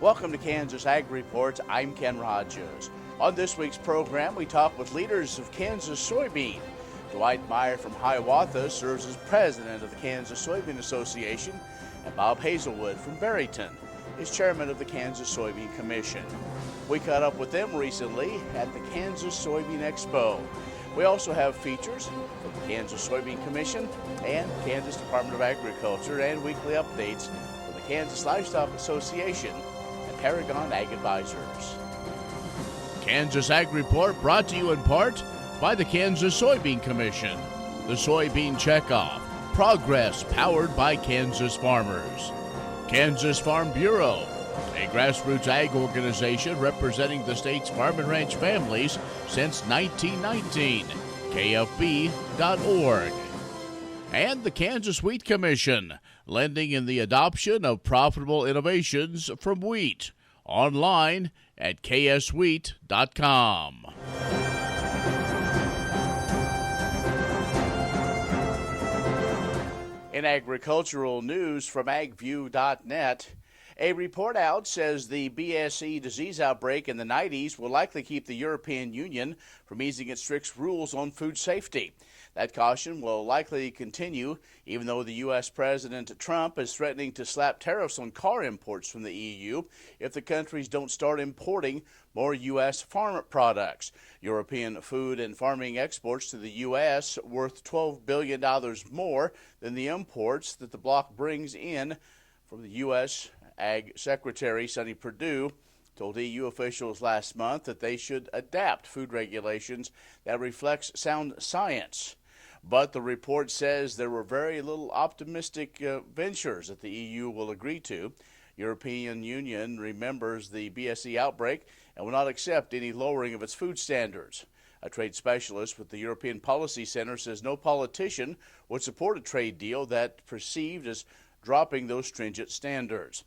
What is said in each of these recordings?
Welcome to Kansas Ag Report. I'm Ken Rahjes. On this week's program, we talk with leaders of Kansas Soybean. Dwight Meyer from Hiawatha serves as president of the Kansas Soybean Association, and Bob Hazelwood from Barryton is chairman of the Kansas Soybean Commission. We caught up with them recently at the Kansas Soybean Expo. We also have features from the Kansas Soybean Commission and Kansas Department of Agriculture and weekly updates from the Kansas Livestock Association and Paragon Ag Advisors. Kansas Ag Report brought to you in part by the Kansas Soybean Commission, the Soybean Checkoff, progress powered by Kansas farmers. Kansas Farm Bureau, a grassroots ag organization representing the state's farm and ranch families since 1919, kfb.org. And the Kansas Wheat Commission, lending in the adoption of profitable innovations from wheat, online at kswheat.com. In agricultural news from agview.net, a report out says the BSE disease outbreak in the 90s will likely keep the European Union from easing its strict rules on food safety. That caution will likely continue, even though the U.S. President Trump is threatening to slap tariffs on car imports from the EU if the countries don't start importing more U.S. farm products. European food and farming exports to the U.S. worth $12 billion more than the imports that the bloc brings in from the U.S. Ag Secretary Sonny Perdue told EU officials last month that they should adapt food regulations that reflects sound science. But the report says there were very little optimistic ventures that the EU will agree to. European Union remembers the BSE outbreak and will not accept any lowering of its food standards. A trade specialist with the European Policy Center says no politician would support a trade deal that perceived as dropping those stringent standards.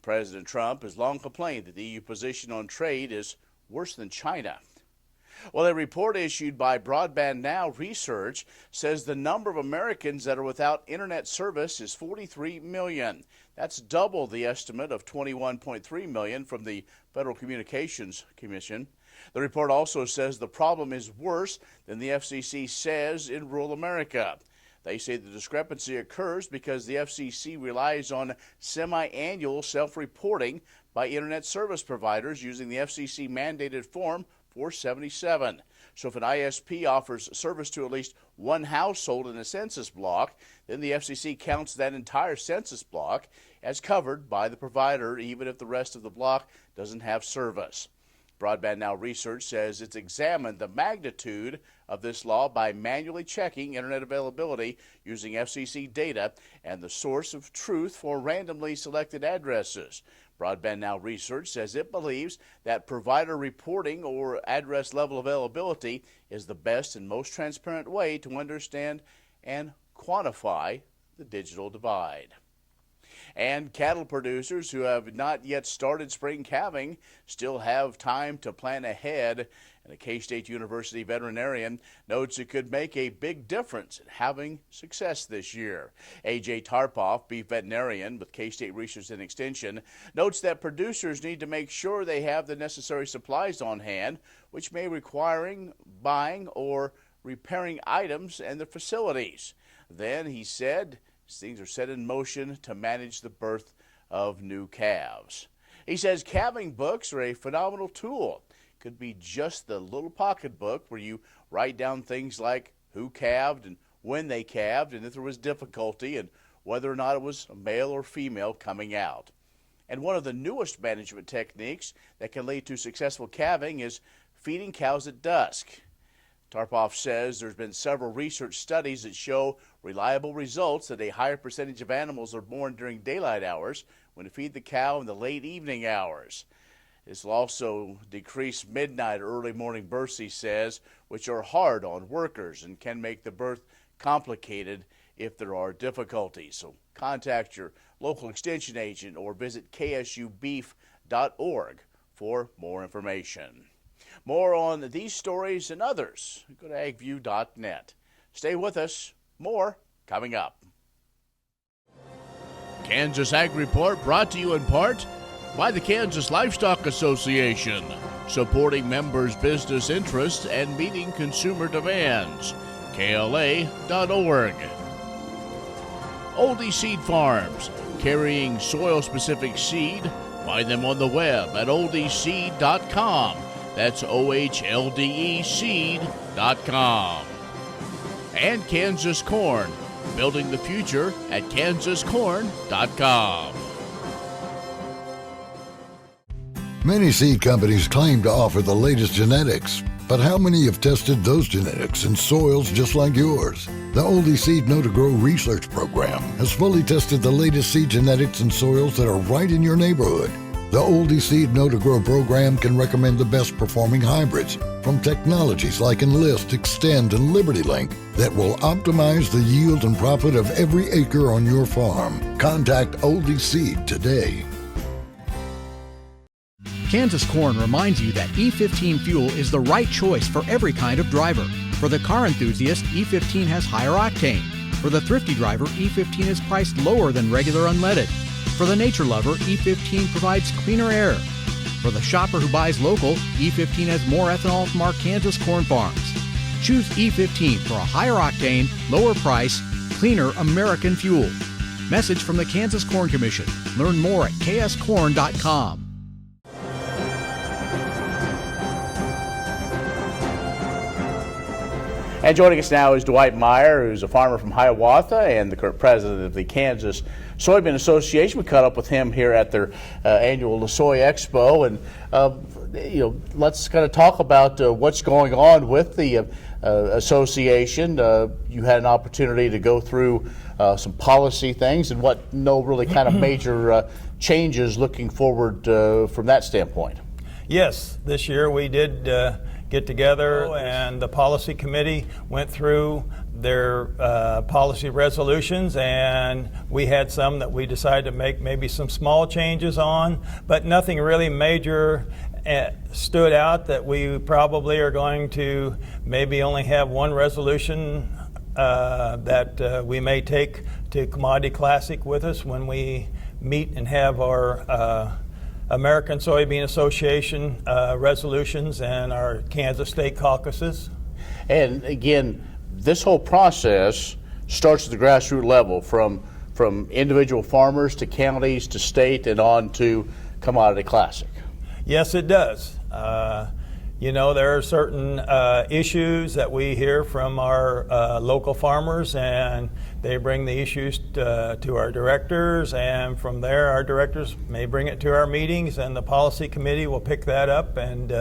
President Trump has long complained that the EU position on trade is worse than China. Well, a report issued by Broadband Now Research says the number of Americans that are without internet service is 43 million. That's double the estimate of 21.3 million from the Federal Communications Commission. The report also says the problem is worse than the FCC says in rural America. They say the discrepancy occurs because the FCC relies on semi-annual self-reporting by internet service providers using the FCC mandated Form 477. So if an ISP offers service to at least one household in a census block, then the FCC counts that entire census block as covered by the provider, even if the rest of the block doesn't have service. Broadband Now Research says it's examined the magnitude of this law by manually checking internet availability using FCC data and the source of truth for randomly selected addresses. Broadband Now Research says it believes that provider reporting or address level availability is the best and most transparent way to understand and quantify the digital divide. And cattle producers who have not yet started spring calving still have time to plan ahead. And a K-State University veterinarian notes it could make a big difference in having success this year. A.J. Tarpoff, beef veterinarian with K-State Research and Extension, notes that producers need to make sure they have the necessary supplies on hand, which may require buying or repairing items and the facilities. Then, he said, things are set in motion to manage the birth of new calves. He says calving books are a phenomenal tool. Could be just the little pocketbook where you write down things like who calved and when they calved and if there was difficulty and whether or not it was a male or female coming out. And one of the newest management techniques that can lead to successful calving is feeding cows at dusk. Tarpoff says there's been several research studies that show reliable results that a higher percentage of animals are born during daylight hours when you feed the cow in the late evening hours. This will also decrease midnight or early morning births, he says, which are hard on workers and can make the birth complicated if there are difficulties. So contact your local extension agent or visit ksubeef.org for more information. More on these stories and others, go to agview.net. Stay with us. More coming up. Kansas Ag Report brought to you in part by the Kansas Livestock Association, supporting members' business interests and meeting consumer demands. KLA.org. Oldie Seed Farms, carrying soil-specific seed. Find them on the web at oldieseed.com. That's OHLDE seed.com. And Kansas Corn, building the future at kansascorn.com. Many seed companies claim to offer the latest genetics, but how many have tested those genetics in soils just like yours? The Oldie Seed Know to Grow research program has fully tested the latest seed genetics in soils that are right in your neighborhood. The Oldie Seed Know to Grow program can recommend the best performing hybrids from technologies like Enlist, Extend, and LibertyLink that will optimize the yield and profit of every acre on your farm. Contact Oldie Seed today. Kansas Corn reminds you that E15 fuel is the right choice for every kind of driver. For the car enthusiast, E15 has higher octane. For the thrifty driver, E15 is priced lower than regular unleaded. For the nature lover, E15 provides cleaner air. For the shopper who buys local, E15 has more ethanol from our Kansas corn farms. Choose E15 for a higher octane, lower price, cleaner American fuel. Message from the Kansas Corn Commission. Learn more at kscorn.com. And joining us now is Dwight Meyer, who's a farmer from Hiawatha and the current president of the Kansas Soybean Association. We caught up with him here at their annual Soy Expo, and let's kind of talk about what's going on with the association. You had an opportunity to go through some policy things and really kind of major changes looking forward from that standpoint. Yes, this year we did get together, and the policy committee went through their policy resolutions, and we had some that we decided to make maybe some small changes on, but nothing really major stood out that we probably are going to maybe only have one resolution that we may take to Commodity Classic with us when we meet and have our American Soybean Association resolutions and our Kansas State caucuses. And again, this whole process starts at the grassroots level, from individual farmers to counties to state and on to Commodity Classic. Yes, it does. There are certain issues that we hear from our local farmers, and they bring the issues to our directors, and from there our directors may bring it to our meetings, and the policy committee will pick that up and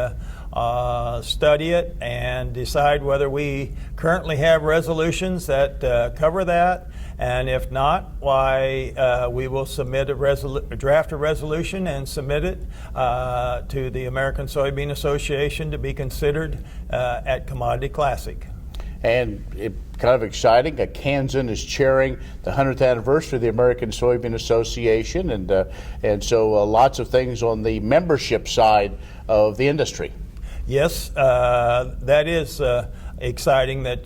study it and decide whether we currently have resolutions that cover that, and if not, why we will submit draft a resolution and submit it to the American Soybean Association to be considered at Commodity Classic. And kind of exciting, Kansan is chairing the 100th anniversary of the American Soybean Association, and so lots of things on the membership side of the industry. Yes, that is exciting that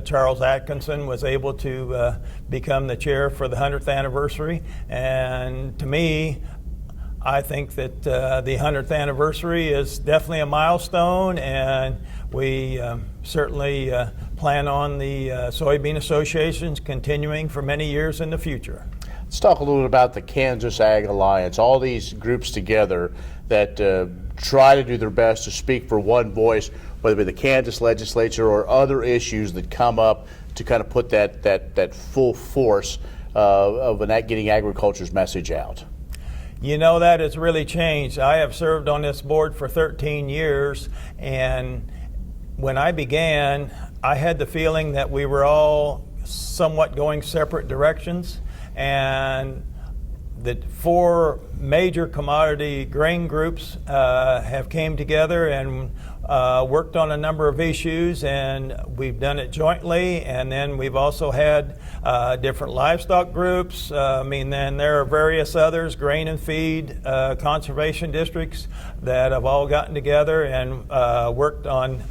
Charles Atkinson was able to become the chair for the 100th anniversary, and to me, I think that the 100th anniversary is definitely a milestone, and we certainly plan on the Soybean Associations continuing for many years in the future. Let's talk a little bit about the Kansas Ag Alliance, all these groups together that try to do their best to speak for one voice, whether it be the Kansas legislature or other issues that come up, to kind of put that full force of getting agriculture's message out. That has really changed. I have served on this board for 13 years, and when I began, I had the feeling that we were all somewhat going separate directions, and the four major commodity grain groups have came together and worked on a number of issues, and we've done it jointly, and then we've also had different livestock groups. Then there are various others, grain and feed, conservation districts that have all gotten together and worked on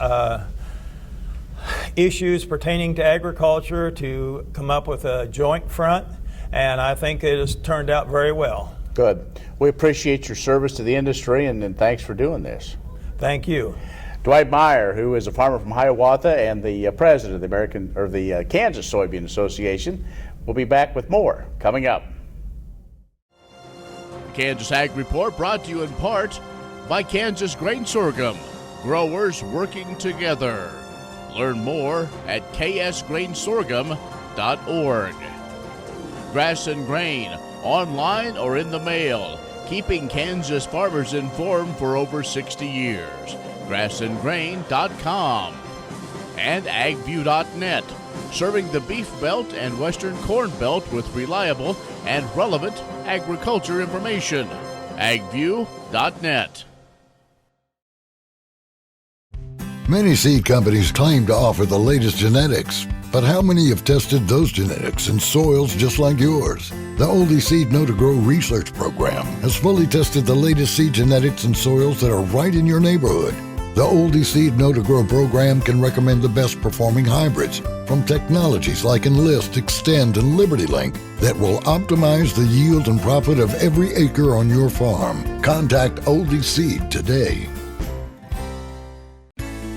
issues pertaining to agriculture to come up with a joint front, and I think it has turned out very well. Good. We appreciate your service to the industry, and thanks for doing this. Thank you. Dwight Meyer, who is a farmer from Hiawatha and the president of the Kansas Soybean Association, will be back with more coming up. The Kansas Ag Report brought to you in part by Kansas Grain Sorghum, growers working together. Learn more at ksgrainsorghum.org. Grass and Grain, online or in the mail, keeping Kansas farmers informed for over 60 years. grassandgrain.com. And agview.net, serving the Beef Belt and Western Corn Belt with reliable and relevant agriculture information. agview.net. Many seed companies claim to offer the latest genetics, but how many have tested those genetics in soils just like yours? The Oldie Seed Know to Grow research program has fully tested the latest seed genetics in soils that are right in your neighborhood. The Oldie Seed Know to Grow program can recommend the best performing hybrids from technologies like Enlist, Extend, and Liberty Link that will optimize the yield and profit of every acre on your farm. Contact Oldie Seed today.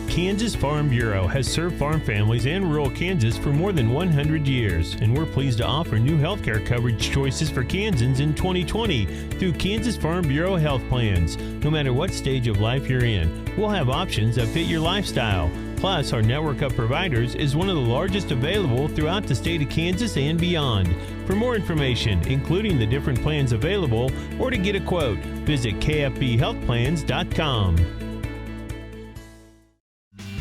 Kansas Farm Bureau has served farm families and rural Kansas for more than 100 years, and we're pleased to offer new healthcare coverage choices for Kansans in 2020 through Kansas Farm Bureau health plans. No matter what stage of life you're in, we'll have options that fit your lifestyle. Plus, our network of providers is one of the largest available throughout the state of Kansas and beyond. For more information, including the different plans available, or to get a quote, visit kfbhealthplans.com.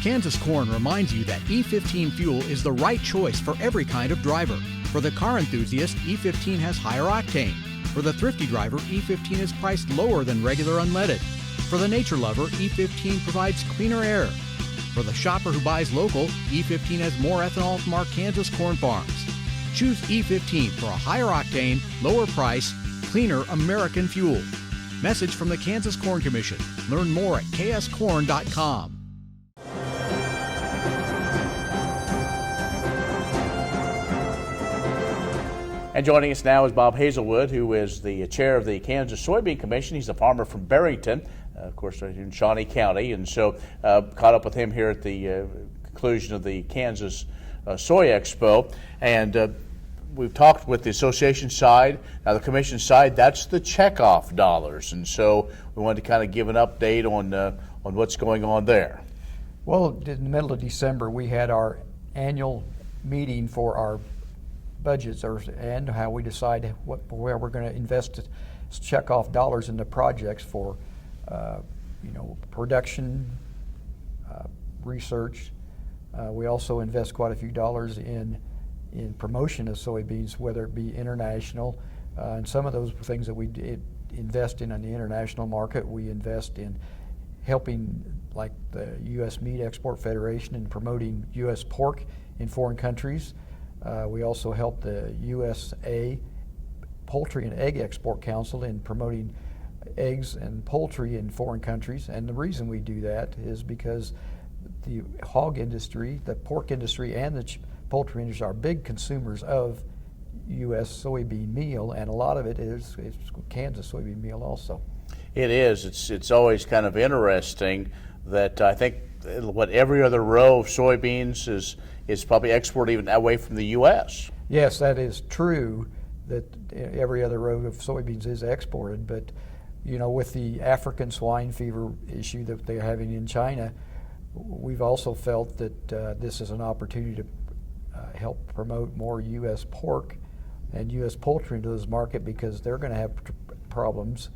Kansas Corn reminds you that E15 fuel is the right choice for every kind of driver. For the car enthusiast, E15 has higher octane. For the thrifty driver, E15 is priced lower than regular unleaded. For the nature lover, E15 provides cleaner air. For the shopper who buys local, E15 has more ethanol from our Kansas corn farms. Choose E15 for a higher octane, lower price, cleaner American fuel. Message from the Kansas Corn Commission. Learn more at kscorn.com. And joining us now is Bob Hazelwood, who is the chair of the Kansas Soybean Commission. He's a farmer from Barrington, of course, in Shawnee County. And so caught up with him here at the conclusion of the Kansas Soy Expo. And we've talked with the association side. Now the commission side, that's the checkoff dollars. And so we wanted to kind of give an update on what's going on there. Well, in the middle of December, we had our annual meeting for our budgets and how we decide where we're going to invest checkoff dollars into projects for production, research. We also invest quite a few dollars in promotion of soybeans, whether it be international, and some of those things that we invest in the international market. We invest in helping, like the U.S. Meat Export Federation, in promoting U.S. pork in foreign countries. We also help the USA Poultry and Egg Export Council in promoting eggs and poultry in foreign countries. And the reason we do that is because the hog industry, the pork industry, and the poultry industry are big consumers of U.S. soybean meal, and a lot of it is Kansas soybean meal also. It is. It's always kind of interesting that I think every other row of soybeans is probably exported even away from the U.S. Yes, that is true, that every other row of soybeans is exported, but with the African swine fever issue that they're having in China, we've also felt that this is an opportunity to help promote more U.S. pork and U.S. poultry into this market, because they're going to have problems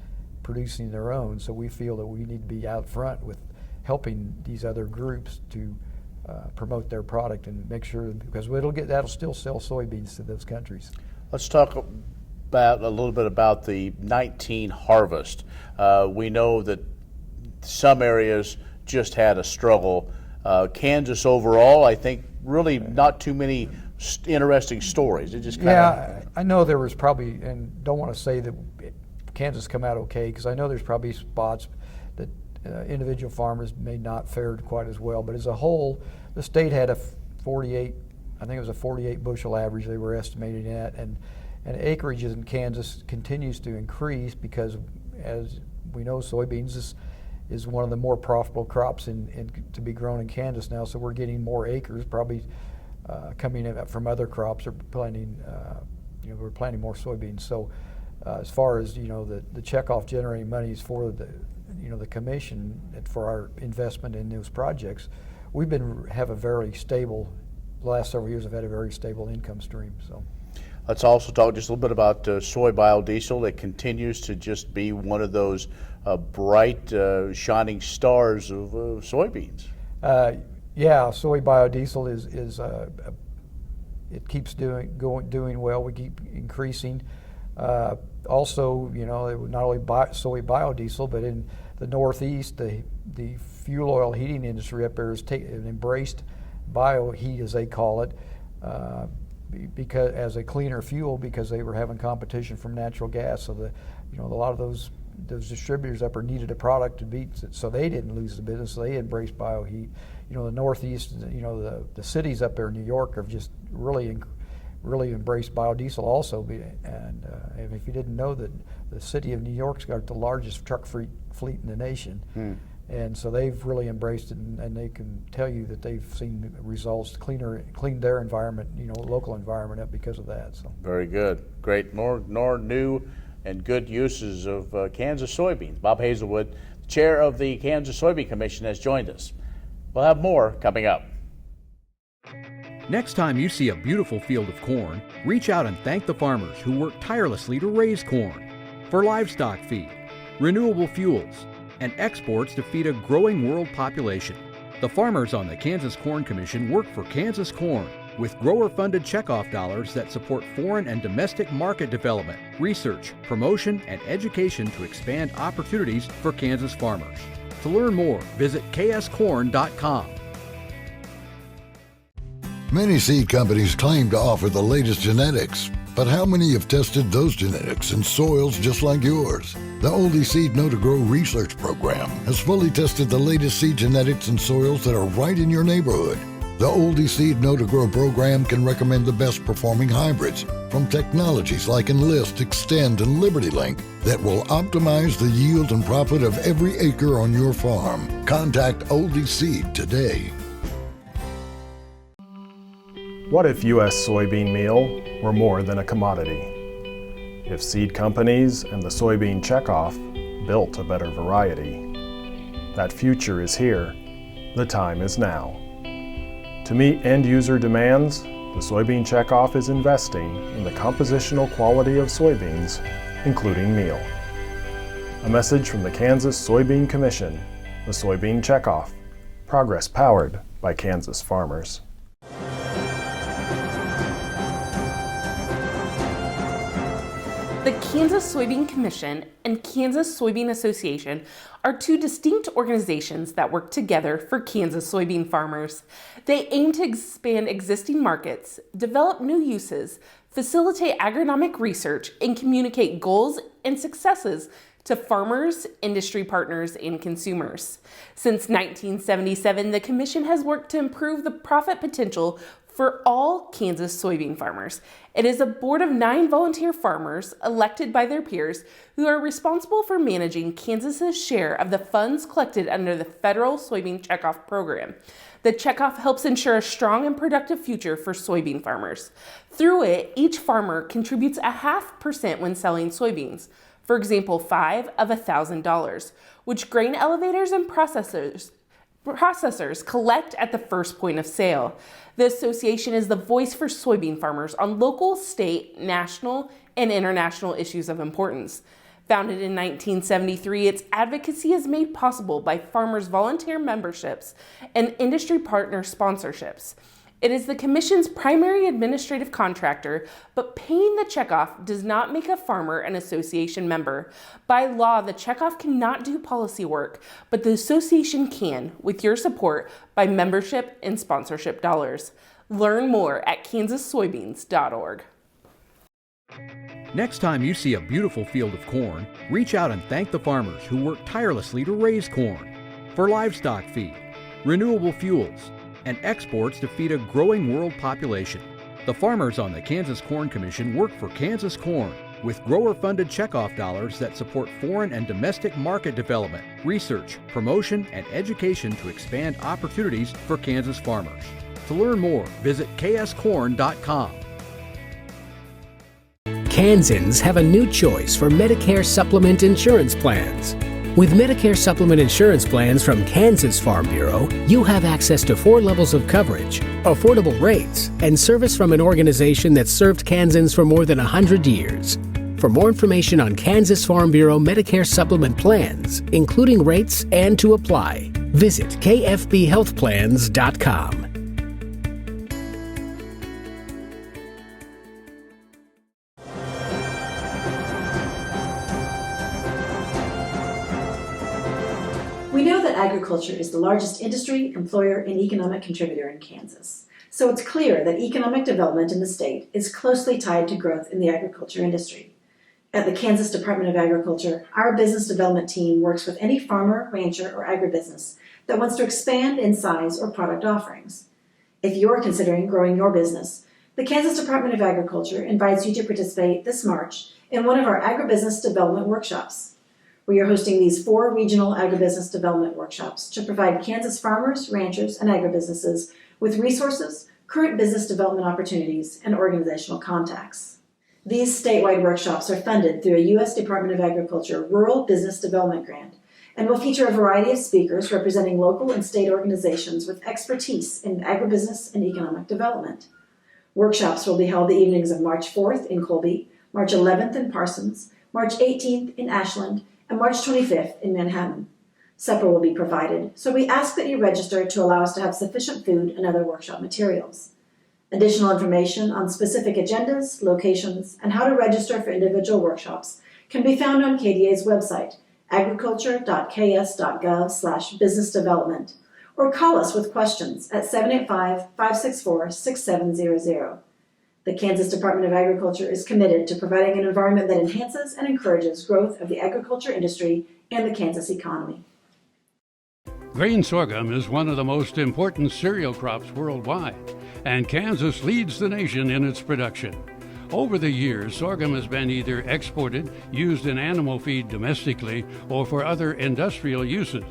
producing their own. So we feel that we need to be out front with helping these other groups to promote their product and make sure, because that'll still sell soybeans to those countries. Let's talk a little bit about the 19 harvest. We know that some areas just had a struggle. Kansas overall, I think, really not too many interesting stories. It just I know there was probably, and don't want to say that Kansas come out okay, because I know there's probably spots that individual farmers may not fared quite as well, but as a whole, the state had a 48 bushel average they were estimating at, and And acreage in Kansas continues to increase because, as we know, soybeans is one of the more profitable crops to be grown in Kansas now. So we're getting more acres, probably coming in from other crops, or planting. We're planting more soybeans. So as far as the checkoff generating monies for the commission for our investment in those projects, have a very stable. The last several years have had a very stable income stream. So. Let's also talk just a little bit about soy biodiesel. That continues to just be one of those bright, shining stars of soybeans. Soy biodiesel is it keeps doing well. We keep increasing. Also, not only soy biodiesel, but in the Northeast, the fuel oil heating industry up there has embraced bioheat, as they call it. Because as a cleaner fuel, because they were having competition from natural gas, so a lot of those distributors up there needed a product to beat, so they didn't lose the business. So they embraced bioheat. The Northeast, the cities up there in New York have just really embraced biodiesel also. And if you didn't know that the city of New York's got the largest truck fleet in the nation. And so they've really embraced it, and they can tell you that they've seen results, cleaned their environment, local environment up because of that. So very good, great, more new and good uses of Kansas soybeans. Bob Hazelwood, chair of the Kansas Soybean Commission, has joined us. We'll have more coming up. Next time you see a beautiful field of corn, reach out and thank the farmers who work tirelessly to raise corn for livestock feed, renewable fuels, and exports to feed a growing world population. The farmers on the Kansas Corn Commission work for Kansas Corn with grower-funded checkoff dollars that support foreign and domestic market development, research, promotion, and education to expand opportunities for Kansas farmers. To learn more, visit kscorn.com. Many seed companies claim to offer the latest genetics, but how many have tested those genetics in soils just like yours? The Oldie Seed Know to Grow research program has fully tested the latest seed genetics in soils that are right in your neighborhood. The Oldie Seed Know to Grow program can recommend the best performing hybrids from technologies like Enlist, Extend, and LibertyLink that will optimize the yield and profit of every acre on your farm. Contact Oldie Seed today. What if U.S. soybean meal were more than a commodity? If seed companies and the soybean checkoff built a better variety? That future is here. The time is now. To meet end-user demands, the soybean checkoff is investing in the compositional quality of soybeans, including meal. A message from the Kansas Soybean Commission, the Soybean Checkoff, progress powered by Kansas farmers. The Kansas Soybean Commission and Kansas Soybean Association are two distinct organizations that work together for Kansas soybean farmers. They aim to expand existing markets, develop new uses, facilitate agronomic research, and communicate goals and successes to farmers, industry partners, and consumers. Since 1977, the Commission has worked to improve the profit potential for all Kansas soybean farmers. It is a board of 9 volunteer farmers elected by their peers who are responsible for managing Kansas's share of the funds collected under the federal soybean checkoff program. The checkoff helps ensure a strong and productive future for soybean farmers. Through it, each farmer contributes 0.5% when selling soybeans. For example, $5 of $1,000, which grain elevators and processors collect at the first point of sale. The association is the voice for soybean farmers on local, state, national, and international issues of importance. Founded in 1973, its advocacy is made possible by farmers' volunteer memberships and industry partner sponsorships. It is the Commission's primary administrative contractor, but paying the checkoff does not make a farmer an association member. By law, the checkoff cannot do policy work, but the association can, with your support, by membership and sponsorship dollars. Learn more at kansassoybeans.org. Next time you see a beautiful field of corn, reach out and thank the farmers who work tirelessly to raise corn for livestock feed, renewable fuels, and exports to feed a growing world population. The farmers on the Kansas Corn Commission work for Kansas Corn with grower-funded checkoff dollars that support foreign and domestic market development, research, promotion, and education to expand opportunities for Kansas farmers. To learn more, visit kscorn.com. Kansans have a new choice for Medicare supplement insurance plans. With Medicare supplement insurance plans from Kansas Farm Bureau, you have access to 4 levels of coverage, affordable rates, and service from an organization that's served Kansans for more than 100 years. For more information on Kansas Farm Bureau Medicare supplement plans, including rates and to apply, visit kfbhealthplans.com. We know that agriculture is the largest industry, employer, and economic contributor in Kansas. So it's clear that economic development in the state is closely tied to growth in the agriculture industry. At the Kansas Department of Agriculture, our business development team works with any farmer, rancher, or agribusiness that wants to expand in size or product offerings. If you're considering growing your business, the Kansas Department of Agriculture invites you to participate this March in one of our agribusiness development workshops. We are hosting these 4 regional agribusiness development workshops to provide Kansas farmers, ranchers, and agribusinesses with resources, current business development opportunities, and organizational contacts. These statewide workshops are funded through a U.S. Department of Agriculture Rural Business Development Grant and will feature a variety of speakers representing local and state organizations with expertise in agribusiness and economic development. Workshops will be held the evenings of March 4th in Colby, March 11th in Parsons, March 18th in Ashland, and March 25th in Manhattan. Supper will be provided, so we ask that you register to allow us to have sufficient food and other workshop materials. Additional information on specific agendas, locations, and how to register for individual workshops can be found on KDA's website, agriculture.ks.gov/businessdevelopment, or call us with questions at 785-564-6700. The Kansas Department of Agriculture is committed to providing an environment that enhances and encourages growth of the agriculture industry and the Kansas economy. Grain sorghum is one of the most important cereal crops worldwide, and Kansas leads the nation in its production. Over the years, sorghum has been either exported, used in animal feed domestically, or for other industrial uses.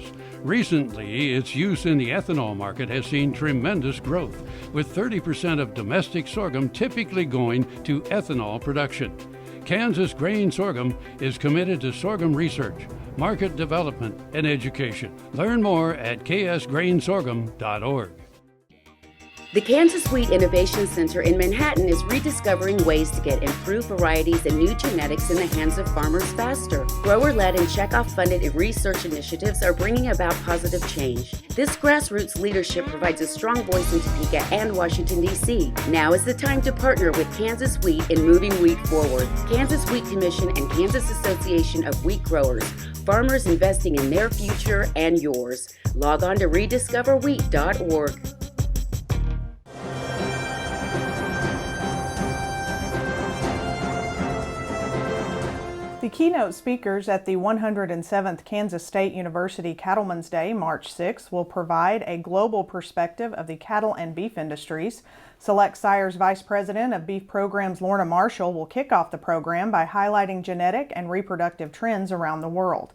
Recently, its use in the ethanol market has seen tremendous growth, with 30% of domestic sorghum typically going to ethanol production. Kansas Grain Sorghum is committed to sorghum research, market development, and education. Learn more at ksgrainsorghum.org. The Kansas Wheat Innovation Center in Manhattan is rediscovering ways to get improved varieties and new genetics in the hands of farmers faster. Grower-led and checkoff-funded research initiatives are bringing about positive change. This grassroots leadership provides a strong voice in Topeka and Washington, D.C. Now is the time to partner with Kansas Wheat in moving wheat forward. Kansas Wheat Commission and Kansas Association of Wheat Growers. Farmers investing in their future and yours. Log on to rediscoverwheat.org. The keynote speakers at the 107th Kansas State University Cattlemen's Day, March 6, will provide a global perspective of the cattle and beef industries. Select Sire's Vice President of Beef Programs, Lorna Marshall, will kick off the program by highlighting genetic and reproductive trends around the world.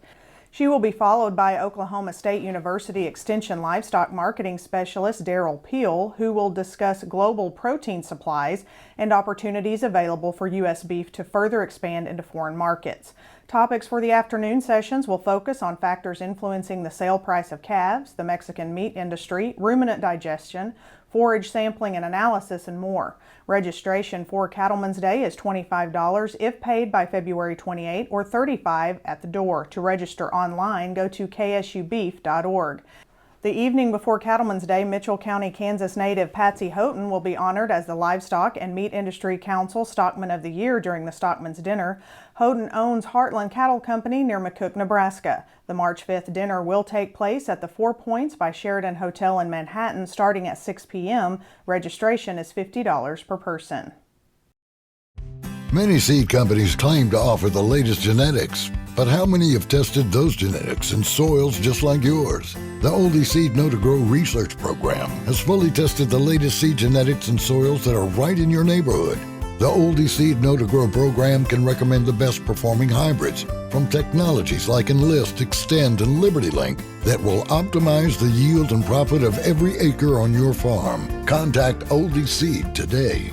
She will be followed by Oklahoma State University Extension Livestock Marketing Specialist Daryl Peel, who will discuss global protein supplies and opportunities available for U.S. beef to further expand into foreign markets. Topics for the afternoon sessions will focus on factors influencing the sale price of calves, the Mexican meat industry, ruminant digestion, forage sampling and analysis, and more. Registration for Cattlemen's Day is $25 if paid by February 28 or $35 at the door. To register online, go to ksubeef.org. The evening before Cattlemen's Day, Mitchell County, Kansas native Patsy Houghton will be honored as the Livestock and Meat Industry Council Stockman of the Year during the Stockman's Dinner. Houghton owns Heartland Cattle Company near McCook, Nebraska. The March 5th dinner will take place at the 4 Points by Sheridan Hotel in Manhattan starting at 6 p.m. Registration is $50 per person. Many seed companies claim to offer the latest genetics, but how many have tested those genetics in soils just like yours? The Oldie Seed Know to Grow research program has fully tested the latest seed genetics in soils that are right in your neighborhood. The Oldie Seed Know to Grow program can recommend the best performing hybrids from technologies like Enlist, Extend, and Liberty Link that will optimize the yield and profit of every acre on your farm. Contact Oldie Seed today.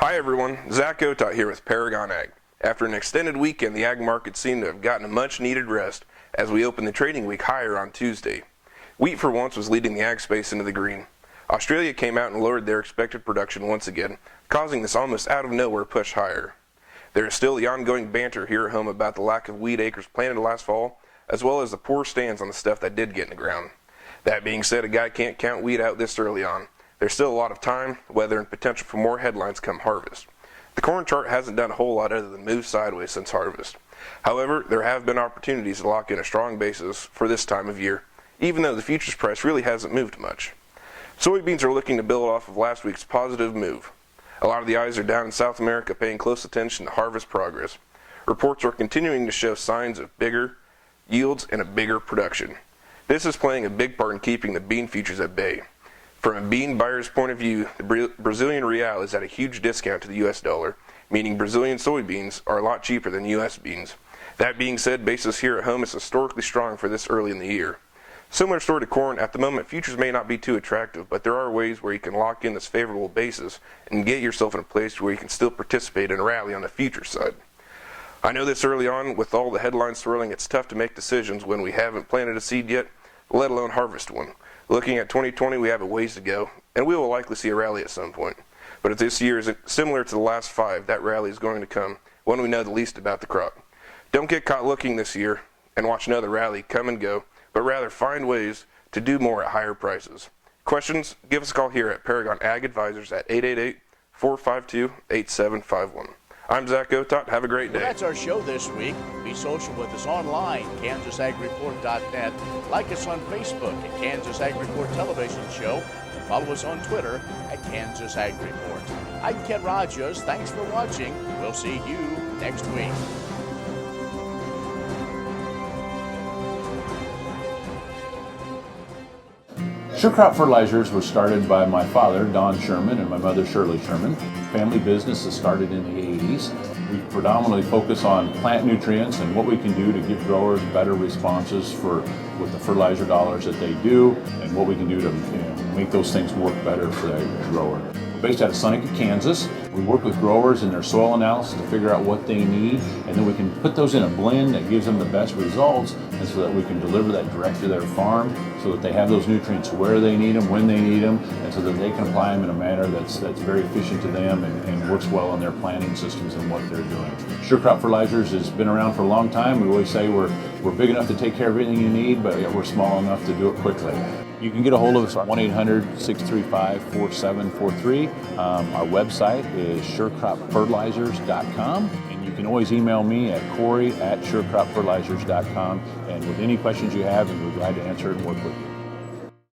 Hi everyone, Zach Otot here with Paragon Ag. After an extended weekend, the ag market seemed to have gotten a much needed rest as we opened the trading week higher on Tuesday. Wheat for once was leading the ag space into the green. Australia came out and lowered their expected production once again, causing this almost out of nowhere push higher. There is still the ongoing banter here at home about the lack of wheat acres planted last fall, as well as the poor stands on the stuff that did get in the ground. That being said, a guy can't count wheat out this early on. There's still a lot of time, weather, and potential for more headlines come harvest. The corn chart hasn't done a whole lot other than move sideways since harvest. However, there have been opportunities to lock in a strong basis for this time of year, even though the futures price really hasn't moved much. Soybeans are looking to build off of last week's positive move. A lot of the eyes are down in South America paying close attention to harvest progress. Reports are continuing to show signs of bigger yields and a bigger production. This is playing a big part in keeping the bean futures at bay. From a bean buyer's point of view, the Brazilian real is at a huge discount to the US dollar, meaning Brazilian soybeans are a lot cheaper than US beans. That being said, basis here at home is historically strong for this early in the year. Similar story to corn, at the moment futures may not be too attractive, but there are ways where you can lock in this favorable basis and get yourself in a place where you can still participate in a rally on the futures side. I know this early on, with all the headlines swirling, it's tough to make decisions when we haven't planted a seed yet, let alone harvest one. Looking at 2020, we have a ways to go, and we will likely see a rally at some point. But if this year is similar to the last 5, that rally is going to come when we know the least about the crop. Don't get caught looking this year and watch another rally come and go, but rather find ways to do more at higher prices. Questions? Give us a call here at Paragon Ag Advisors at 888-452-8751. I'm Zach Otot. Have a great day. Well, that's our show this week. Be social with us online, KansasAgReport.net. Like us on Facebook at Kansas Ag Report Television Show. And follow us on Twitter at Kansas Ag Report. I'm Ken Rahjes. Thanks for watching. We'll see you next week. Sure Crop Fertilizers was started by my father, Don Sherman, and my mother, Shirley Sherman. Family business that started in the 80s. We predominantly focus on plant nutrients and what we can do to give growers better responses with the fertilizer dollars that they do, and what we can do to make those things work better for the grower. We're based out of Seneca, Kansas. We work with growers in their soil analysis to figure out what they need, and then we can put those in a blend that gives them the best results, and so that we can deliver that direct to their farm so that they have those nutrients where they need them, when they need them, and so that they can apply them in a manner that's very efficient to them and works well in their planting systems and what they're doing. Sure Crop Fertilizers has been around for a long time. We always say we're big enough to take care of everything you need, but we're small enough to do it quickly. You can get a hold of us at 1-800-635-4743. Our website is surecropfertilizers.com, and you can always email me at Corey@surecropfertilizers.com, and with any questions you have, we're glad to answer and work with you.